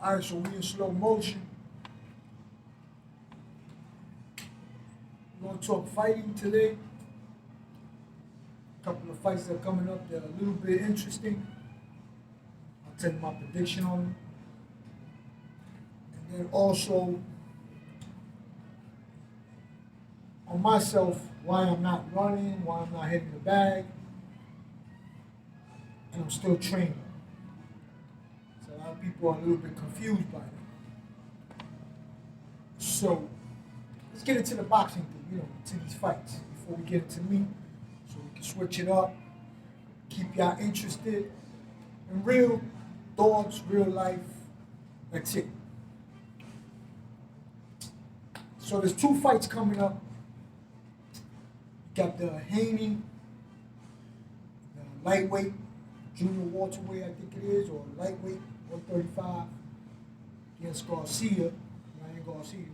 Alright, so we in slow motion. We're gonna talk fighting today. A couple of fights that are coming up that are a little bit interesting. I'll tell you my prediction on them. And then also on myself, why I'm not running, why I'm not hitting the bag, and I'm still training. So a lot of people are a little bit confused by that. So let's get into the boxing thing, to these fights before we get into me, so we can switch it up, keep y'all interested in real thoughts, real life. That's it. So there's two fights coming up. You got the Haney, the lightweight, junior welterweight, I think it is, or lightweight, 135, against Ryan Garcia.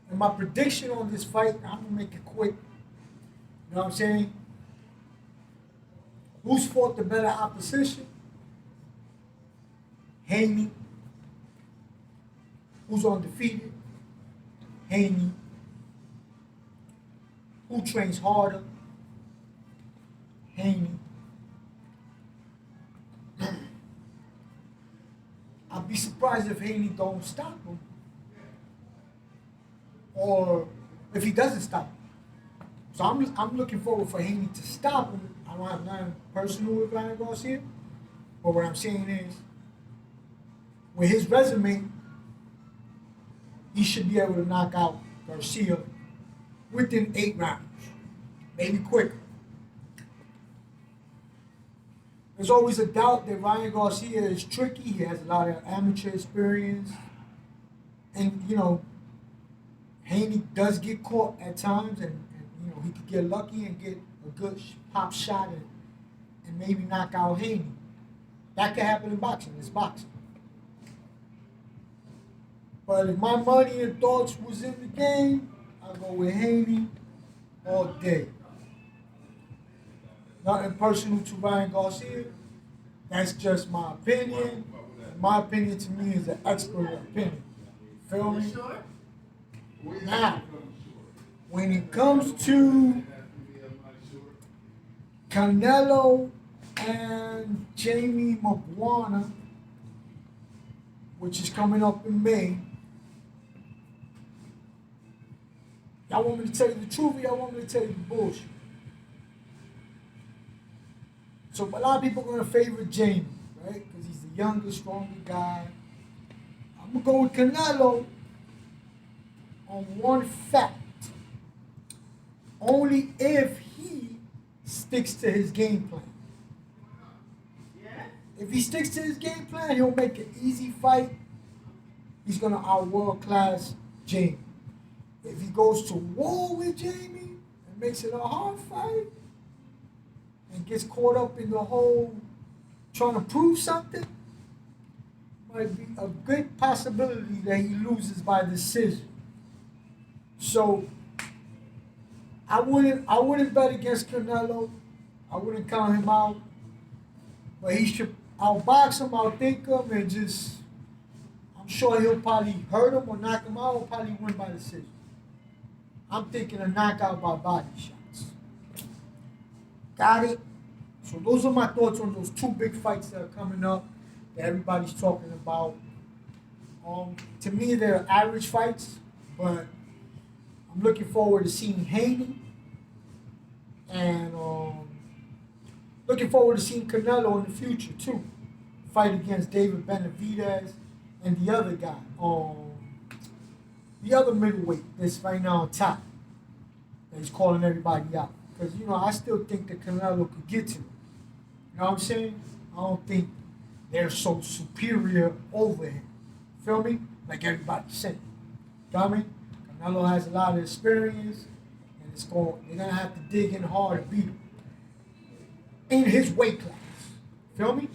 And my prediction on this fight, I'm gonna make it quick. You know what I'm saying? Who's fought the better opposition? Haney. Who's undefeated? Haney. Who trains harder? Haney. I'd be surprised if Haney don't stop him, or if he doesn't stop him. So I'm looking forward for Haney to stop him. I don't have nothing personal with Ryan Garcia, but what I'm saying is, with his resume, he should be able to knock out Garcia within 8 rounds, maybe quicker. There's always a doubt that Ryan Garcia is tricky. He has a lot of amateur experience. And, Haney does get caught at times, and he could get lucky and get a good pop shot and maybe knock out Haney. That can happen in boxing. It's boxing. But if my money and thoughts was in the game, I'll go with Haney all day. Nothing personal to Ryan Garcia. That's just my opinion. My opinion to me is an expert opinion. Feel me? Now, when it comes to Canelo and Jamie Maguana, which is coming up in May, y'all want me to tell you the truth, or y'all want me to tell you the bullshit? So a lot of people are going to favor Jamie, right? Because he's the younger, stronger guy. I'm going to go with Canelo on one fact. Only if he sticks to his game plan. If he sticks to his game plan, he'll make an easy fight. He's going to out world-class Jamie. If he goes to war with Jamie and makes it a hard fight, and gets caught up in the whole trying to prove something, might be a good possibility that he loses by decision. So I wouldn't bet against Canelo. I wouldn't count him out. But he should outbox him, outthink him, and I'm sure he'll probably hurt him or knock him out, or probably win by decision. I'm thinking a knockout by body shots. Got it? So those are my thoughts on those two big fights that are coming up that everybody's talking about. To me, they're average fights, but I'm looking forward to seeing Haney, and looking forward to seeing Canelo in the future too. Fight against David Benavidez and the other guy, the other middleweight that's right now on top, that he's calling everybody out. Because, I still think that Canelo could get to him. You know what I'm saying? I don't think they're so superior over him. Feel me? Like everybody's saying. Got me? Canelo has a lot of experience, and they're going to have to dig in hard to beat him. In his weight class. Feel me?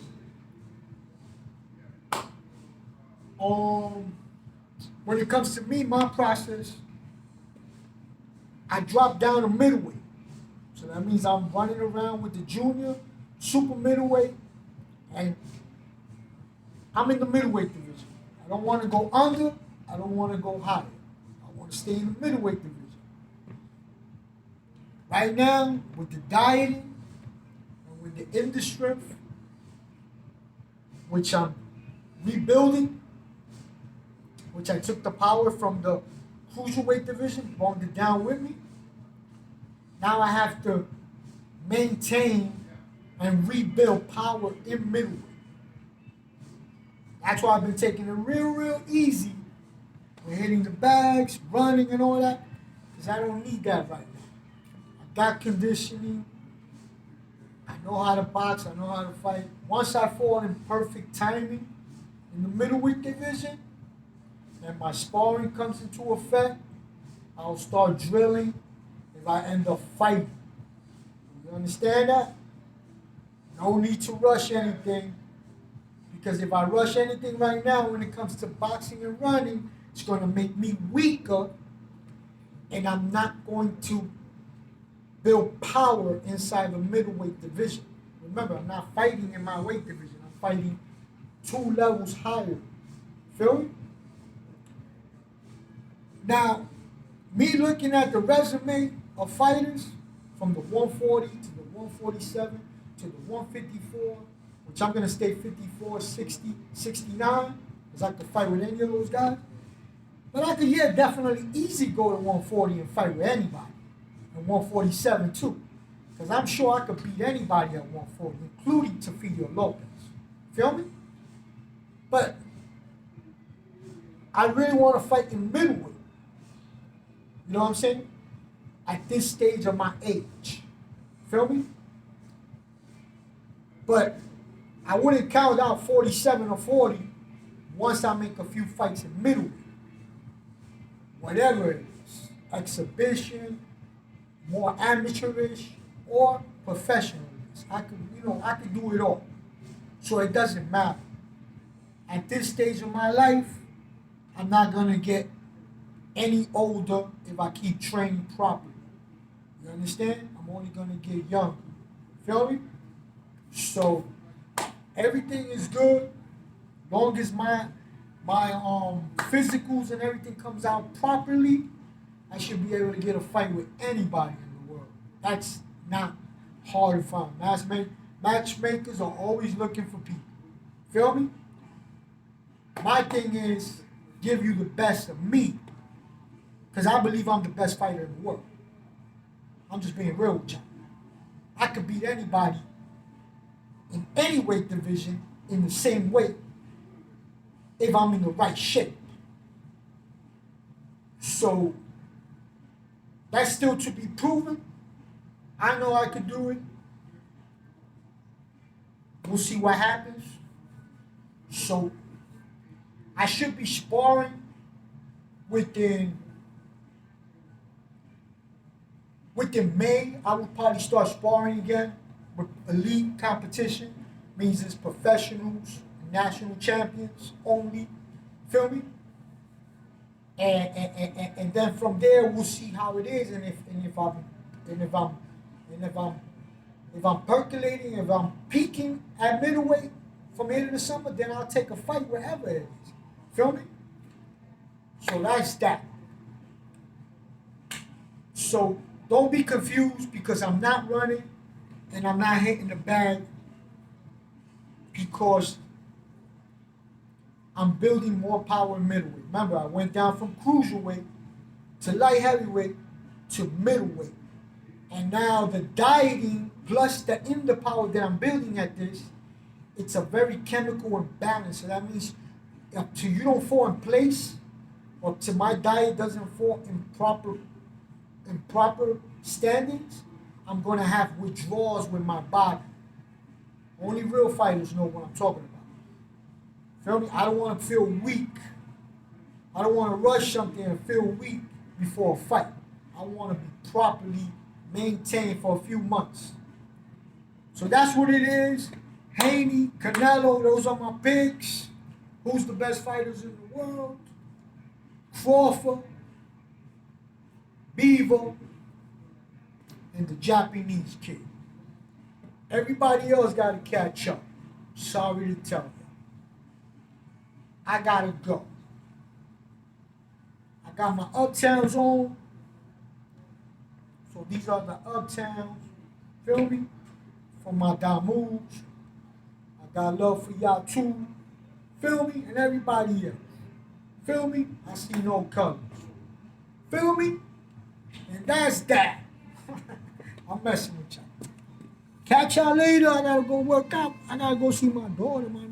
When it comes to me, my process, I drop down to middleweight. So that means I'm running around with the junior, super middleweight, and I'm in the middleweight division. I don't want to go under. I don't want to go higher. I want to stay in the middleweight division. Right now, with the dieting and with the industry, which I'm rebuilding, which I took the power from the cruiserweight division, brought it down with me. Now I have to maintain and rebuild power in middleweight. That's why I've been taking it real easy with hitting the bags, running and all that, because I don't need that right now. I got conditioning. I know how to box. I know how to fight. Once I fall in perfect timing in the middleweight division and my sparring comes into effect, I'll start drilling if I end up fighting. You understand that? No need to rush anything, because if I rush anything right now when it comes to boxing and running, it's going to make me weaker, and I'm not going to build power inside the middleweight division. Remember, I'm not fighting in my weight division. I'm fighting 2 levels higher. Feel me? Now, me looking at the resume of fighters from the 140 to the 147 to the 154, which I'm going to stay 54, 60, 69, because I could fight with any of those guys. But I could, definitely easy go to 140 and fight with anybody. And 147 too. Because I'm sure I could beat anybody at 140, including Teofimo Lopez. Feel me? But I really want to fight in middleweight. You know what I'm saying? At this stage of my age. Feel me? But I wouldn't count out 47 or 40 once I make a few fights in middleweight. Whatever it is. Exhibition, more amateurish, or professional. I could do it all. So it doesn't matter. At this stage of my life, I'm not gonna get any older if I keep training properly. You understand? I'm only gonna get younger. Feel me? So everything is good, long as my physicals and everything comes out properly. I should be able to get a fight with anybody in the world. That's not hard to find. Matchmakers are always looking for people. Feel me? My thing is give you the best of me, because I believe I'm the best fighter in the world. I'm just being real with you. I could beat anybody in any weight division in the same weight if I'm in the right shape. So that's still to be proven. I know I could do it. We'll see what happens. So I should be sparring within May. I would probably start sparring again with elite competition. Means it's professionals, national champions only. Feel me? And then from there we'll see how it is, and if I'm percolating, if I'm peaking at middleweight from here to the summer, then I'll take a fight wherever it is. Feel me? So that's that. So don't be confused, because I'm not running and I'm not hitting the bag, because I'm building more power in middleweight. Remember, I went down from cruiserweight to light heavyweight to middleweight. And now the dieting plus the power that I'm building at this, it's a very chemical imbalance. So that means up to you don't fall in place, or to my diet doesn't fall in proper standings, I'm going to have withdrawals with my body. Only real fighters know what I'm talking about. Feel me? I don't want to feel weak. I don't want to rush something and feel weak before a fight. I want to be properly maintained for a few months. So that's what it is. Haney, Canelo, those are my picks. Who's the best fighters in the world? Crawford, Beaver, and the Japanese kid. Everybody else got to catch up. Sorry to tell you. I gotta go. I got my uptowns on, so these are the uptowns. Feel me? For my Damus. I got love for y'all too. Feel me? And everybody else. Feel me? I see no colors. Feel me? And that's that. I'm messing with y'all. Catch y'all later. I gotta go work out. I gotta go see my daughter, man.